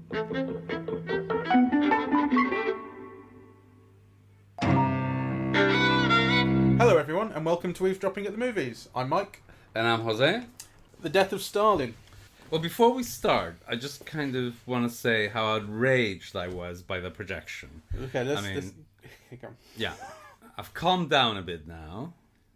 Hello everyone, and welcome to Eavesdropping at the Movies. I'm Mike. And I'm Jose. The Death of Stalin. Well, before we start, I just kind of want to say how outraged I was by the projection. Okay, let's yeah, I've calmed down a bit now.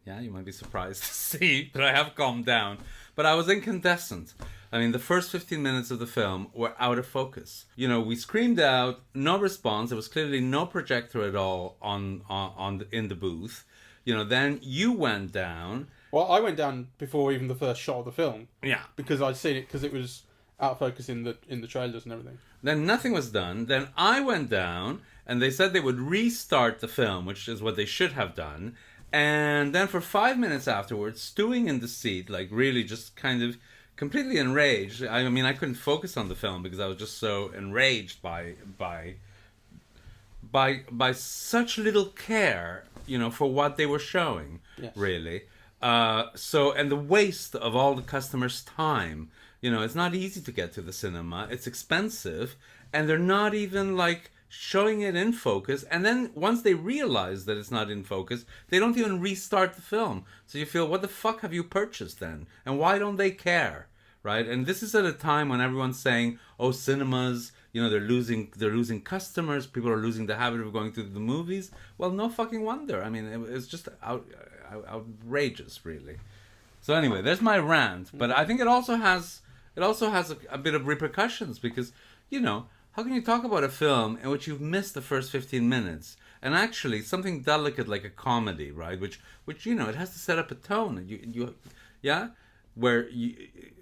Yeah, you might be surprised to see that I have calmed down. But I was incandescent. I mean, the first 15 minutes of the film were out of focus. You know, we screamed out, no response. There was clearly no projector at all in the booth. You know, then you went down. Well, I went down before even the first shot of the film. Yeah. Because I'd seen it, because it was out of focus in the trailers and everything. Then nothing was done. Then I went down, and they said they would restart the film, which is what they should have done. And then for 5 minutes afterwards, stewing in the seat, like really just kind of completely enraged. I mean, I couldn't focus on the film because I was just so enraged by such little care, you know, for what they were showing, yes. Really. And the waste of all the customers' time. You know, it's not easy to get to the cinema. It's expensive, and they're not even like showing it in focus. And then once they realize that it's not in focus, they don't even restart the film. So you feel, what the fuck have you purchased then? And why don't they care? Right? And this is at a time when everyone's saying, oh, cinemas, you know, they're losing customers. People are losing the habit of going to the movies. Well, no fucking wonder. I mean, it's just outrageous, really. So anyway, there's my rant. But I think it also has a bit of repercussions because, you know, how can you talk about a film in which you've missed the first 15 minutes? And actually, something delicate like a comedy, right? Which you know, it has to set up a tone.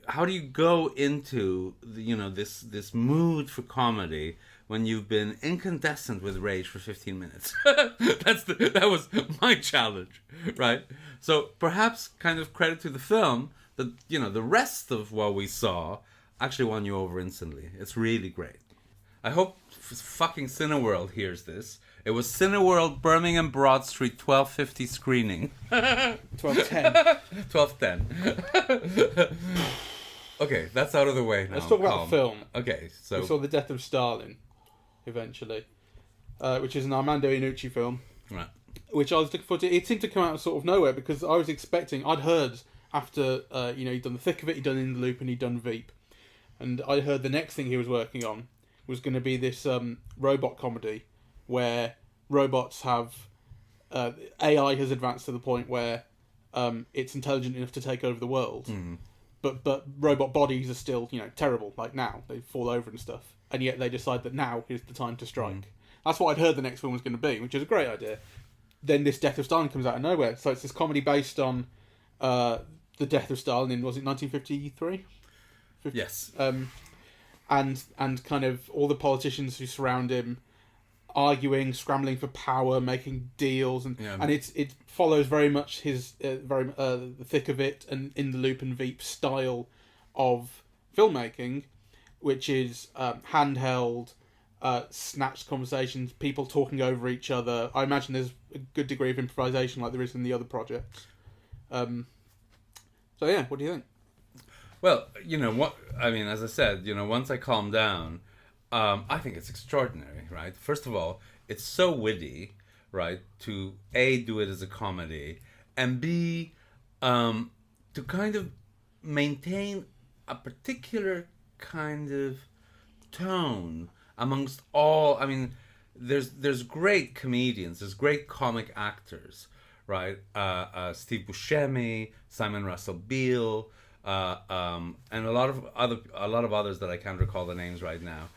How do you go into this mood for comedy when you've been incandescent with rage for 15 minutes? That was my challenge, right? So perhaps kind of credit to the film that, you know, the rest of what we saw actually won you over instantly. It's really great. I hope fucking Cineworld hears this. It was Cineworld, Birmingham Broad Street, 12:50 screening. 12:10. 12:10. Okay, that's out of the way now. Let's talk about the film. Okay, so... We saw The Death of Stalin, eventually, which is an Armando Iannucci film. Right. Which I was looking forward to. It seemed to come out of sort of nowhere because I was expecting... I'd heard after, he'd done The Thick of It, he'd done In the Loop, and he'd done Veep. And I heard the next thing he was working on was going to be this robot comedy where robots have... AI has advanced to the point where it's intelligent enough to take over the world. Mm. But robot bodies are still, you know, terrible. Like now, they fall over and stuff. And yet they decide that now is the time to strike. Mm. That's what I'd heard the next film was going to be, which is a great idea. Then this Death of Stalin comes out of nowhere. So it's this comedy based on the Death of Stalin in, was it 1953? Yes. And kind of all the politicians who surround him arguing, scrambling for power, making deals, and it follows very much his the Thick of It and In the Loop and Veep style of filmmaking, which is handheld, snatched conversations, people talking over each other. I imagine there's a good degree of improvisation like there is in the other projects. So yeah, what do you think? Well, you know what I mean. As I said, you know, once I calm down, I think it's extraordinary, right? First of all, it's so witty, right? To A, do it as a comedy, and B, to kind of maintain a particular kind of tone amongst all. I mean, there's great comedians, there's great comic actors, right? Steve Buscemi, Simon Russell Beale, and a lot of others that I can't recall the names right now.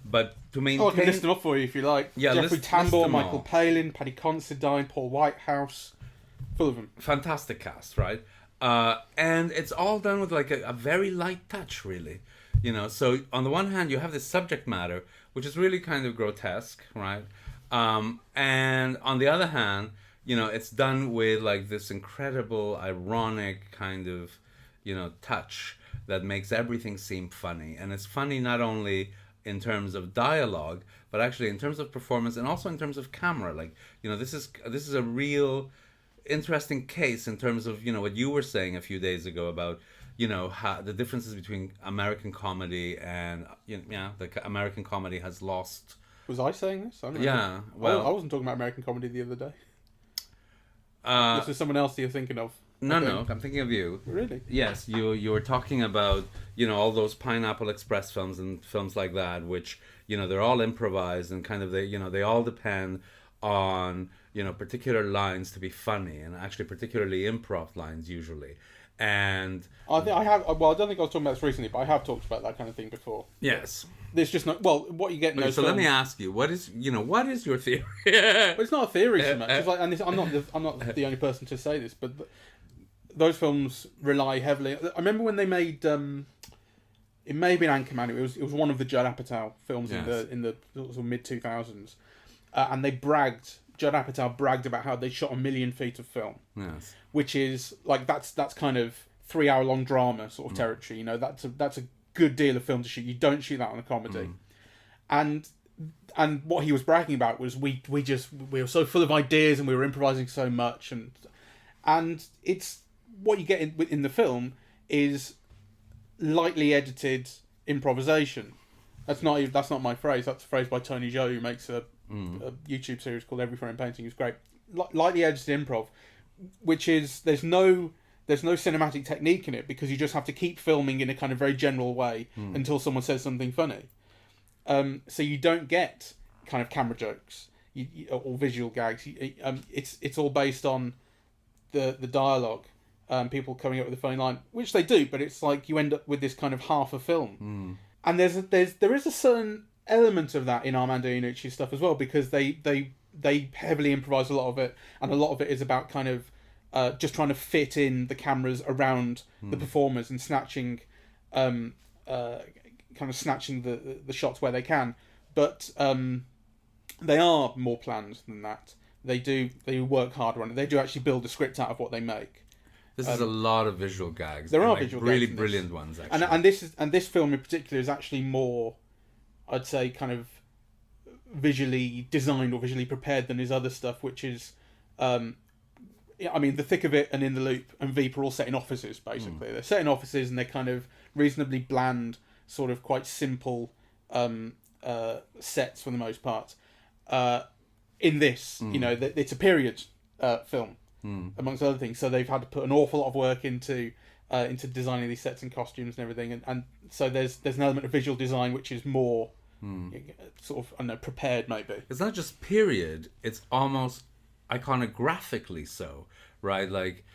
But to maintain... I can list them up for you if you like. Yeah, Jeffrey Tambor, Michael Palin, Paddy Considine, Paul Whitehouse, full of them. Fantastic cast, right? And it's all done with like a very light touch, really. You know, so on the one hand, you have this subject matter, which is really kind of grotesque, right? And on the other hand, you know, it's done with like this incredible, ironic kind of, you know, touch that makes everything seem funny. And it's funny not only in terms of dialogue, but actually in terms of performance and also in terms of camera. Like, you know, this is a real interesting case in terms of, you know, what you were saying a few days ago about, the differences between American comedy and the American comedy has lost. Was I saying this? I don't know. Yeah, well, I wasn't talking about American comedy the other day. This is someone else that you're thinking of. No, I'm thinking of you. Really? Yes, you were talking about all those Pineapple Express films and films like that, which they're all improvised and kind of they all depend on particular lines to be funny, and actually particularly improv lines usually. And I have. Well, I don't think I was talking about this recently, but I have talked about that kind of thing before. Yes. There's just not. Well, what you get in those so films, let me ask you, what is your theory? Well, it's not a theory so much. It's like, and I'm not the only person to say this, but those films rely heavily. I remember when they made. It may have been Anchorman. It was one of the Judd Apatow films in the sort of mid 2000s, and Judd Apatow bragged about how they shot 1 million feet of film. Yes. Which is like that's kind of 3-hour long drama sort of territory. That's a good deal of film to shoot. You don't shoot that on a comedy. And what he was bragging about was we were so full of ideas and we were improvising so much, and it's what you get in the film is lightly edited improvisation. That's not my phrase. That's a phrase by Tony Zhou, who makes a YouTube series called Every Frame Painting. It's great. Lightly edited improv, which is there's no cinematic technique in it, because you just have to keep filming in a kind of very general way until someone says something funny. So you don't get kind of camera jokes or visual gags. It's all based on the dialogue, people coming up with a funny line, which they do, but it's like you end up with this kind of half a film. And there is a certain element of that in Armando Iannucci stuff as well, because they heavily improvise a lot of it, and a lot of it is about kind of just trying to fit in the cameras around the performers and snatching the shots where they can. But they are more planned than that. They work harder on it. They do actually build a script out of what they make. This is a lot of visual gags. There are visual really gags brilliant ones, actually. And this film in particular is actually more, I'd say, kind of visually designed or visually prepared than his other stuff, which is, The Thick of It and In the Loop and Veep are all set in offices, basically. They're set in offices, and they're kind of reasonably bland, sort of quite simple sets for the most part. In this, it's a period film, amongst other things, so they've had to put an awful lot of work into designing these sets and costumes and everything, and so there's an element of visual design which is more sort of, I don't know, prepared maybe. It's not just period, it's almost iconographically so, right? Like,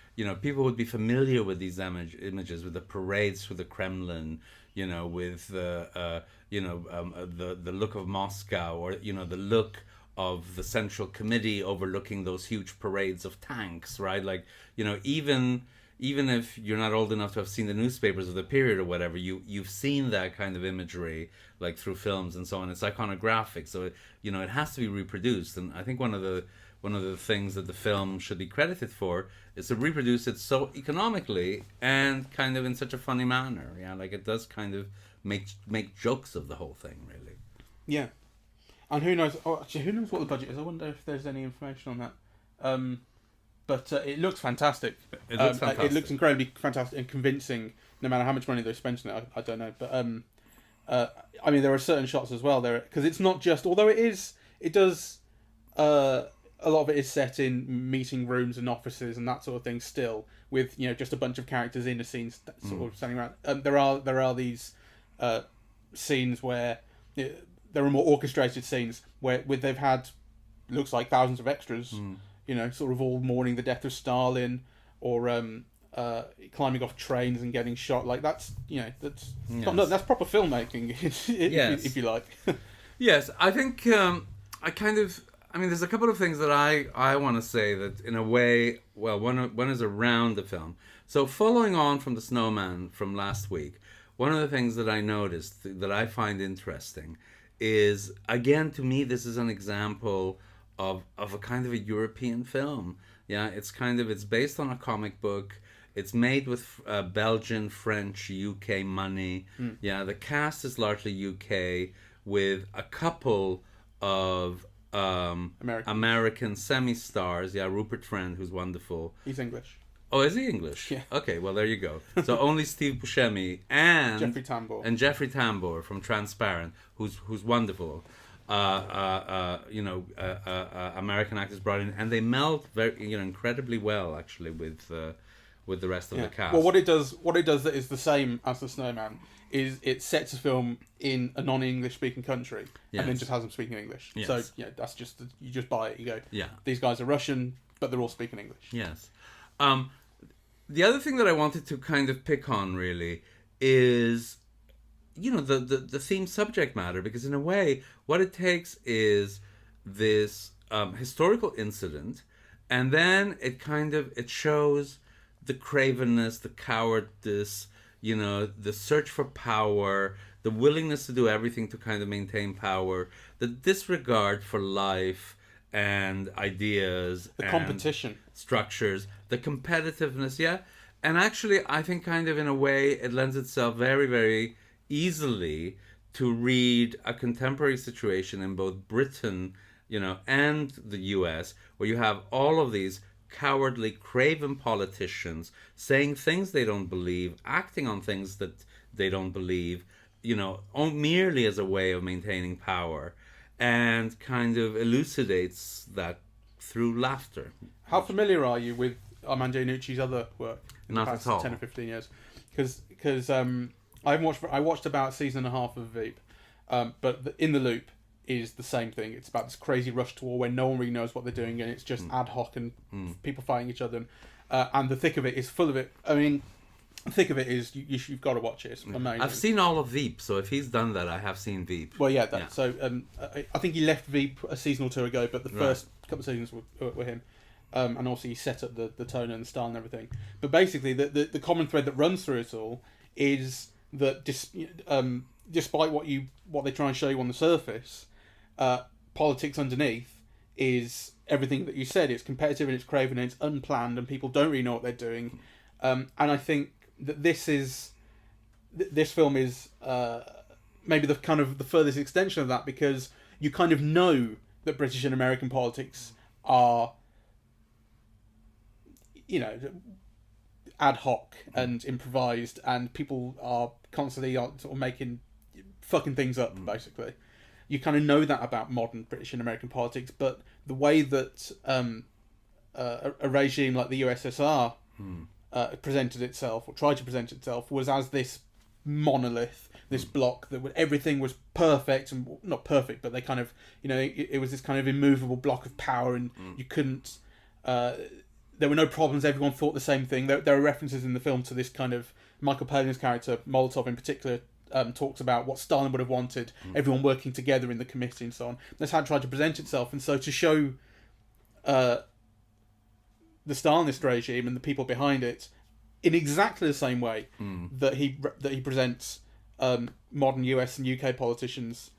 people would be familiar with these images, with the parades through the Kremlin, with the look of Moscow, or the look of the Central Committee overlooking those huge parades of tanks, right? Like, even if you're not old enough to have seen the newspapers of the period or whatever, you've seen that kind of imagery, like through films and so on. It's iconographic, so it has to be reproduced. And I think one of the things that the film should be credited for is to reproduce it so economically and kind of in such a funny manner. Yeah, like it does kind of make jokes of the whole thing, really. Yeah. And who knows? Oh, actually, who knows what the budget is? I wonder if there's any information on that. But it looks fantastic. It looks fantastic. It looks incredibly fantastic and convincing, no matter how much money they spent on it. I don't know, but there are certain shots as well there, because it's not just. Although it does. A lot of it is set in meeting rooms and offices and that sort of thing. Still, with just a bunch of characters in a scene, sort of standing around. There are these scenes where. There are more orchestrated scenes where they've had, looks like, thousands of extras, sort of all mourning the death of Stalin, or climbing off trains and getting shot. Like that's that's proper filmmaking, if you like. Yes, I think there's a couple of things that I want to say that in a way, well, one is around the film. So following on from The Snowman from last week, one of the things that I noticed that I find interesting is, again, to me, this is an example of a kind of a European film. Yeah, it's based on a comic book. It's made with Belgian, French, UK money. Yeah, the cast is largely UK, with a couple of American semi-stars. Yeah, Rupert Friend, who's wonderful. He's English. Oh, is he English? Yeah. Okay, well, there you go. So only Steve Buscemi and Jeffrey Tambor from Transparent, who's wonderful. American actors brought in, and they meld very, incredibly well actually with the rest of the cast. Well, what it does that is the same as The Snowman is it sets a film in a non-English speaking country and then just has them speaking English. Yes. So that's just you just buy it. You go, these guys are Russian, but they're all speaking English. Yes. The other thing that I wanted to kind of pick on really is, the theme subject matter, because in a way what it takes is this historical incident, and then it shows the cravenness, the cowardice, the search for power, the willingness to do everything to kind of maintain power, the disregard for life and ideas, the competition, structures, the competitiveness, and actually I think kind of in a way it lends itself very, very easily to read a contemporary situation in both Britain, and the US, where you have all of these cowardly, craven politicians saying things they don't believe, acting on things that they don't believe, merely as a way of maintaining power, and kind of elucidates that through laughter. How familiar are you with Armando Iannucci's other work in Not the past at all. 10 or 15 years? Because I watched about a season and a half of Veep, but In the Loop is the same thing. It's about this crazy rush to war where no one really knows what they're doing, and it's just ad hoc and people fighting each other. And the thick of it is full of it. I mean, the thick of it is you've got to watch it. It's amazing. I've seen all of Veep, so if he's done that, I have seen Veep. Well, So I think he left Veep a season or two ago, but the first couple of seasons were him. And also he set up the tone and the style and everything. But basically, the common thread that runs through it all is that despite what they try and show you on the surface, politics underneath is everything that you said. It's competitive and it's craven and it's unplanned and people don't really know what they're doing. And I think that this film is maybe the kind of the furthest extension of that, because you kind of know that British and American politics are, ad hoc and improvised, and people are constantly sort of fucking things up, basically. You kind of know that about modern British and American politics, but the way that a regime like the USSR presented itself, or tried to present itself, was as this monolith, this block that everything was perfect, and not perfect, but they kind of, it was this kind of immovable block of power, and you couldn't. There were no problems. Everyone thought the same thing. There are references in the film to this kind of Michael Palin's character, Molotov in particular, talks about what Stalin would have wanted, everyone working together in the committee and so on. That's how it tried to present itself. And so to show the Stalinist regime and the people behind it in exactly the same way that he presents modern US and UK politicians,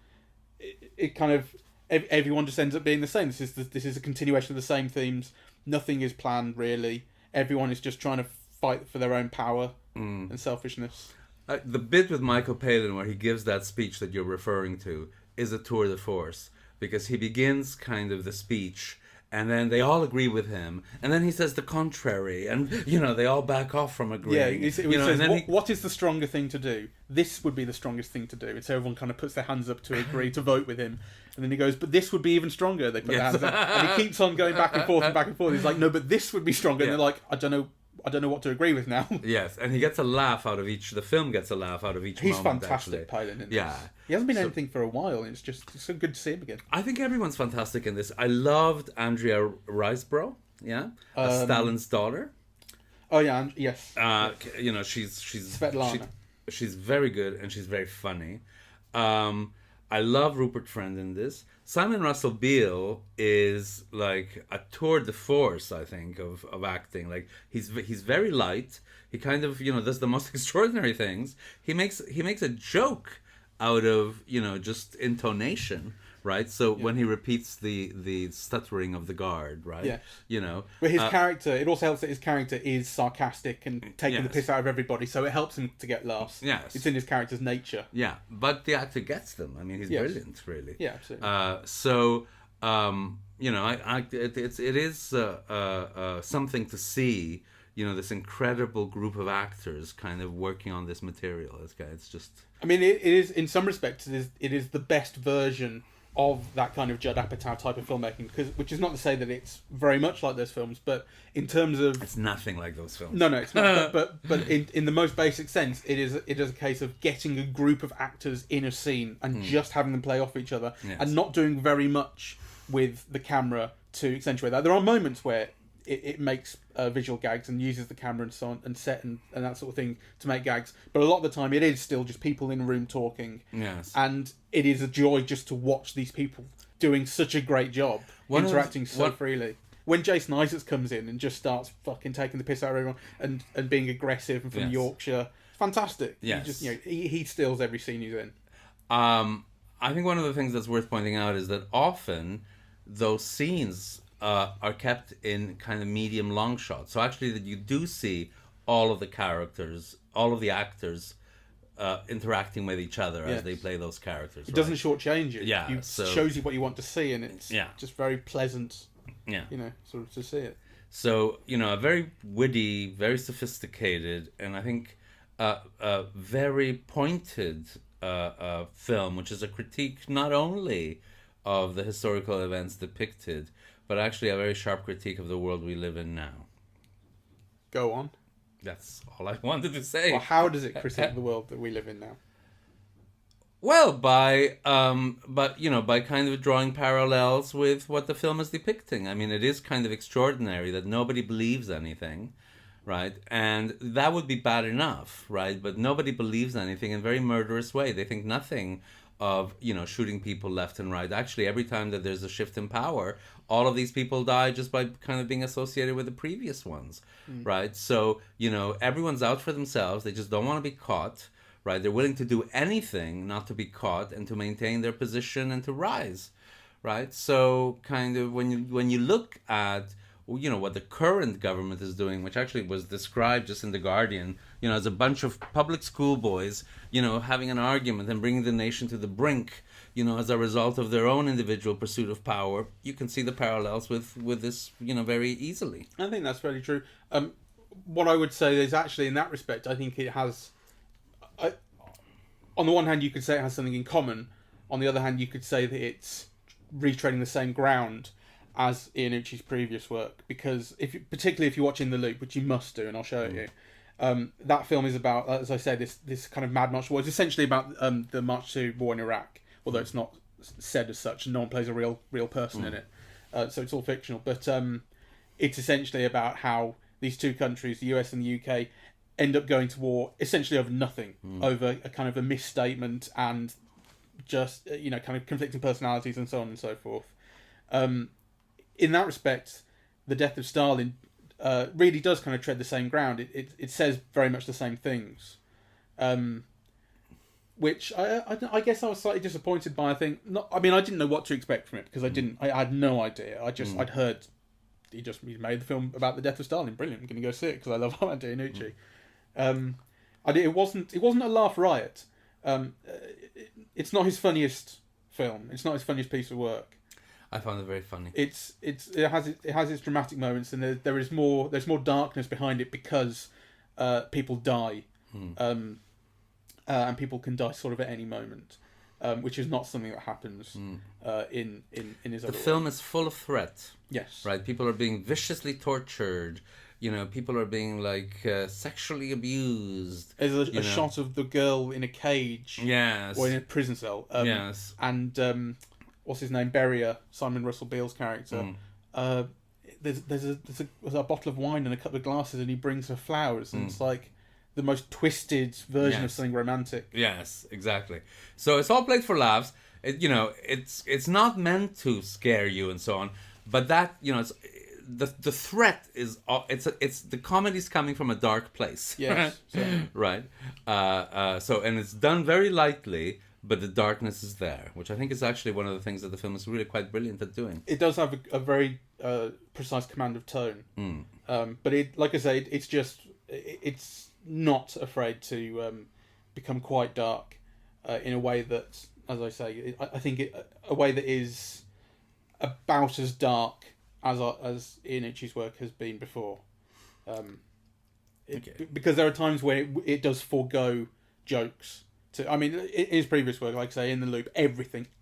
it kind of, everyone just ends up being the same. This is a continuation of the same themes. Nothing is planned, really. Everyone is just trying to fight for their own power and selfishness. The bit with Michael Palin where he gives that speech that you're referring to is a tour de force, because he begins kind of the speech and then they all agree with him, and then he says the contrary, and they all back off from agreeing. He says, what is the stronger thing to do? This would be the strongest thing to do. And so everyone kind of puts their hands up to agree to vote with him, and then he goes, but this would be even stronger. They put their hands up, and he keeps on going back and forth and back and forth. He's like, no, but this would be stronger. And they're like, I don't know what to agree with now. Yes, and he gets a laugh out of each. The film gets a laugh out of each. He's moment, fantastic, actually. Palin. He hasn't been anything for a while, and it's so good to see him again. I think everyone's fantastic in this. I loved Andrea Riseborough. Yeah, Stalin's daughter. Oh yeah, yes. She's Svetlana. She's very good and she's very funny. I love Rupert Friend in this. Simon Russell Beale is like a tour de force, I think, of acting. Like he's very light. He kind of does the most extraordinary things. He makes a joke out of just intonation, right? So when he repeats the stuttering of the guard, right? Yeah. But his character, it also helps that his character is sarcastic and taking the piss out of everybody, so it helps him to get laughs. Yes. It's in his character's nature. Yeah, but the actor gets them. I mean, he's brilliant, really. Yeah, absolutely. It is something to see, this incredible group of actors kind of working on this material. It's just... I mean, it is, in some respects, it is the best version of that kind of Judd Apatow type of filmmaking, which is not to say that it's very much like those films, but in terms of... It's nothing like those films. No, it's not. but in the most basic sense, it is a case of getting a group of actors in a scene and just having them play off each other, and not doing very much with the camera to accentuate that. There are moments where it makes visual gags and uses the camera and so on, and set and that sort of thing to make gags, but a lot of the time it is still just people in a room talking. Yes. And it is a joy just to watch these people doing such a great job, interacting so freely. When Jason Isaacs comes in and just starts fucking taking the piss out of everyone and being aggressive and from Yorkshire, fantastic. Yes. He steals every scene he's in. I think one of the things that's worth pointing out is that often those scenes are kept in kind of medium long shots. So actually that you do see all of the characters, all of the actors interacting with each other as they play those characters. It doesn't shortchange you. Yeah. It shows you what you want to see, and it's just very pleasant, sort of to see it. So, a very witty, very sophisticated, and I think a very pointed film, which is a critique not only of the historical events depicted, but actually a very sharp critique of the world we live in now. Go on. That's all I wanted to say. Well, how does it critique the world that we live in now? Well, by kind of drawing parallels with what the film is depicting. I mean, it is kind of extraordinary that nobody believes anything, right? And that would be bad enough, right? But nobody believes anything in a very murderous way. They think nothing of, shooting people left and right. Actually, every time that there's a shift in power, all of these people die just by kind of being associated with the previous ones, right? So, everyone's out for themselves. They just don't want to be caught, right? They're willing to do anything not to be caught and to maintain their position and to rise, right? So kind of when you look at, what the current government is doing, which actually was described just in The Guardian, as a bunch of public school boys, having an argument and bringing the nation to the brink, as a result of their own individual pursuit of power, you can see the parallels with this, very easily. I think that's very true. What I would say is actually in that respect, I think it has... on the one hand, you could say it has something in common. On the other hand, you could say that it's retreading the same ground as Iannucci's previous work, because particularly if you're watching The Loop, which you must do, and I'll show it you, that film is about, as I said, this kind of mad march to war. It's essentially about the march to war in Iraq, although it's not said as such, and no one plays a real person in it, so it's all fictional. But it's essentially about how these two countries, the US and the UK, end up going to war essentially over nothing, over a kind of a misstatement and just kind of conflicting personalities and so on and so forth. In that respect, the Death of Stalin really does kind of tread the same ground. It says very much the same things, which I guess I was slightly disappointed by. I didn't know what to expect from it, because I had no idea. I'd heard he made the film about the Death of Stalin. Brilliant! I'm going to go see it because I love Armando Iannucci. It wasn't a laugh riot. It's not his funniest film. It's not his funniest piece of work. I found it very funny. It has its dramatic moments, and there's more darkness behind it because people die, and people can die sort of at any moment, which is not something that happens in his other work. The film is full of threat. Yes. Right. People are being viciously tortured. People are being sexually abused. There's a shot of the girl in a cage. Yes. Or in a prison cell. Yes. And what's his name? Beria, Simon Russell Beale's character. There's a bottle of wine and a couple of glasses, and he brings her flowers, and it's like the most twisted version of something romantic. Yes, exactly. So it's all played for laughs. It's not meant to scare you and so on, but that it's. The threat is it's the comedy's coming from a dark place. Yes. Right. So and it's done very lightly, but the darkness is there, which I think is actually one of the things that the film is really quite brilliant at doing. It does have a very precise command of tone. But like I say, it's not afraid to become quite dark in a way that, as I say, I think a way that is about as dark as Iannucci's work has been before. because there are times where it does forego jokes. I mean, in his previous work, like I say, in The Loop,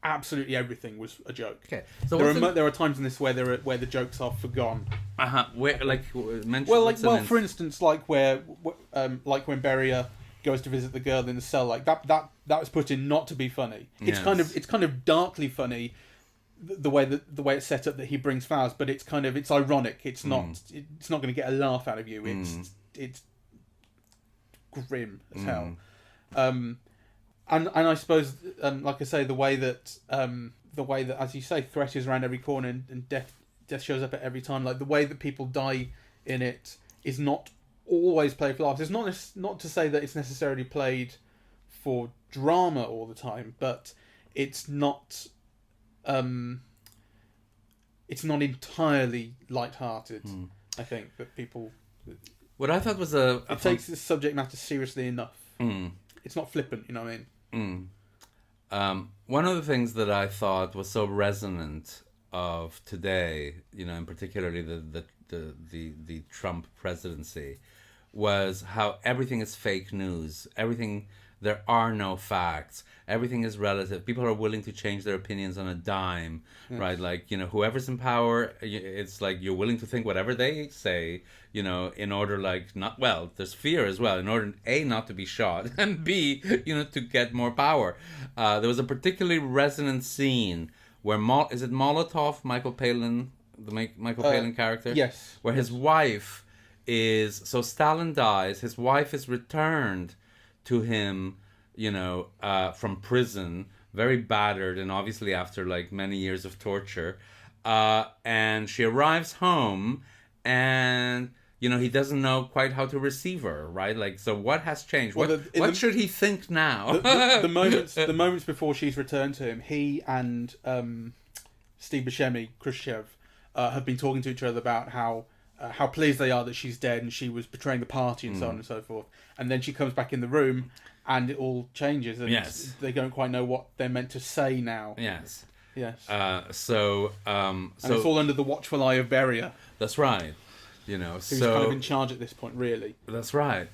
absolutely everything was a joke. Okay, so there are times in this where the jokes are forgone. Where, like, mention. Well, for instance, like when Beria goes to visit the girl in the cell, like that was put in not to be funny. It's kind of darkly funny, the way it's set up that he brings flowers, but it's ironic. It's not going to get a laugh out of you. It's grim as hell. And I suppose, like I say, the way that, as you say, threat is around every corner and death shows up at every time. Like the way that people die in it is not always played for laughs. It's not to say that it's necessarily played for drama all the time, but it's not entirely light-hearted. I think that people. What I thought was it takes the subject matter seriously enough. It's not flippant, you know what I mean? One of the things that I thought was so resonant of today, and particularly the Trump presidency, was how everything is fake news. There are no facts. Everything is relative. People are willing to change their opinions on a dime, right? Like, whoever's in power, it's like you're willing to think whatever they say, in order, there's fear as well, in order, A, not to be shot, and B, to get more power. There was a particularly resonant scene where, is it Molotov, Michael Palin, the Michael Palin character? Yes. Where his wife so Stalin dies, his wife is returned to him, from prison, very battered, and obviously after many years of torture, and she arrives home, and he doesn't know quite how to receive her, right? So what has changed? What should he think now? The moments before she's returned to him, he and Steve Buscemi, Khrushchev, have been talking to each other about how pleased they are that she's dead and she was betraying the party and so on and so forth. And then she comes back in the room and it all changes and they don't quite know what they're meant to say now. Yes. So it's all under the watchful eye of Beria. That's right. Who's kind of in charge at this point, really. That's right.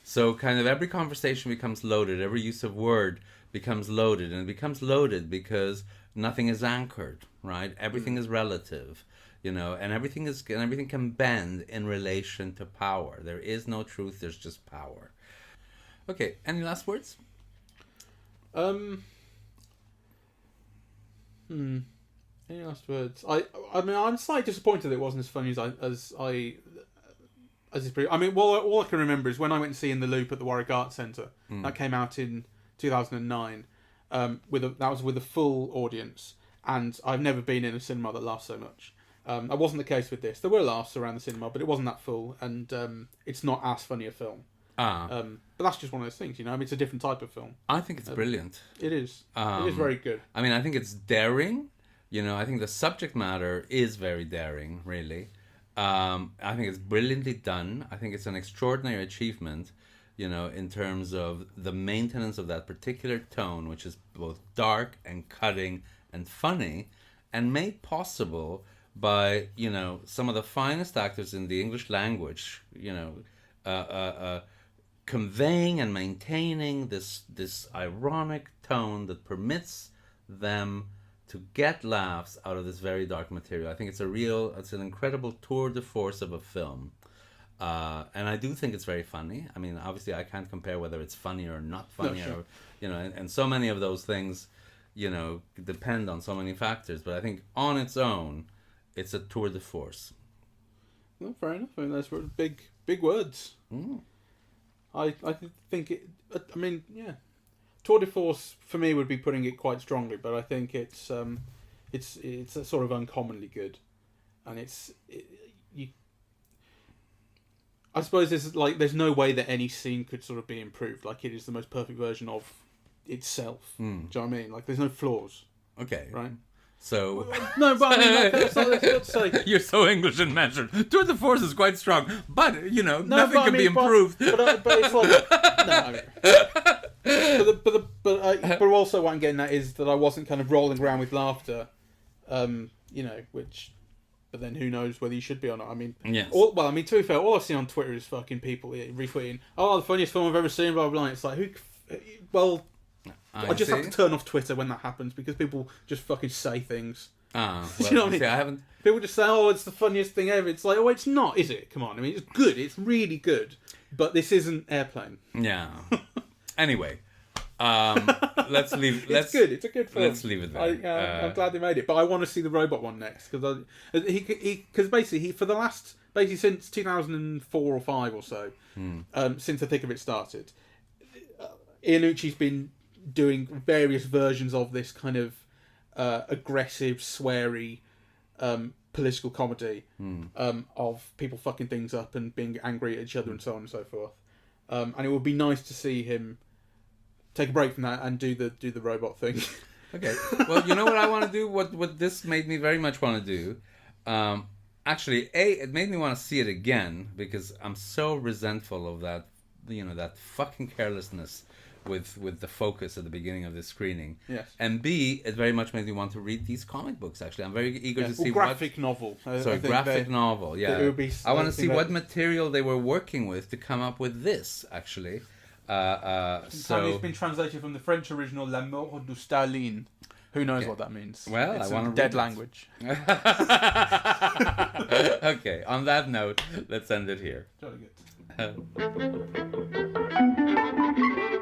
So kind of every conversation becomes loaded, every use of word becomes loaded, and it becomes loaded because nothing is anchored, right? Everything is relative. And everything can bend in relation to power. There is no truth, there's just power. Okay, any last words? Any last words? I mean, I'm slightly disappointed that it wasn't as funny as it's pretty. I mean, all I can remember is when I went to see In the Loop at the Warwick Arts Centre. That came out in 2009. That was with a full audience, and I've never been in a cinema that laughed so much. That wasn't the case with this. There were laughs around the cinema, but it wasn't that full, and it's not as funny a film. But that's just one of those things, I mean, it's a different type of film. I think it's brilliant. It is. It is very good. I mean, I think it's daring. I think the subject matter is very daring, really. I think it's brilliantly done. I think it's an extraordinary achievement, in terms of the maintenance of that particular tone, which is both dark and cutting and funny, and made possible by some of the finest actors in the English language, conveying and maintaining this ironic tone that permits them to get laughs out of this very dark material. I think it's an incredible tour de force of a film, and I do think it's very funny. I mean, obviously, I can't compare whether it's funny or not funny, no, sure. or and so many of those things, depend on so many factors. But I think on its own, it's a tour de force. Well, fair enough. I mean, those were big words. I think it. I mean, yeah, tour de force for me would be putting it quite strongly, but I think it's a sort of uncommonly good, and I suppose there's no way that any scene could sort of be improved. Like, it is the most perfect version of itself. Do you know what I mean? Like, there's no flaws. Okay. Right. So no, but I mean, that's not to say. You're so English and measured. Tour de force is quite strong, but nothing can be improved. But it's like but also what I'm getting at is that I wasn't kind of rolling around with laughter, which but then who knows whether you should be or not. I mean, yes. To be fair, all I've seen on Twitter is fucking people retweeting, "Oh, the funniest film I've ever seen," blah blah blah. It's like, I just have to turn off Twitter when that happens because people just fucking say things. Well, you know what I mean? I haven't. People just say, "Oh, it's the funniest thing ever." It's like, oh, it's not, is it? Come on, I mean, it's good. It's really good, but this isn't Airplane. Yeah. Anyway. Let's leave. It's good. It's a good film. Let's leave it there. I'm glad they made it, but I want to see the robot one next because because basically for the last since 2004 or 5 or so, since the thick of it started, Iannucci's been doing various versions of this kind of aggressive, sweary political comedy of people fucking things up and being angry at each other and so on and so forth. And it would be nice to see him take a break from that and do the robot thing. Okay. Well, you know what I want to do? What this made me very much want to do? Actually, it made me want to see it again because I'm so resentful of that, that fucking carelessness with the focus at the beginning of the screening. Yes. And B, it very much made me want to read these comic books, actually. I'm very eager to see graphic novel. Graphic novel, yeah. I want to see what material they were working with to come up with this, actually. It's been translated from the French original La Mort de Stalin. Who knows what that means? Well, it's I want to dead language. Okay, on that note, let's end it here. Jolly good.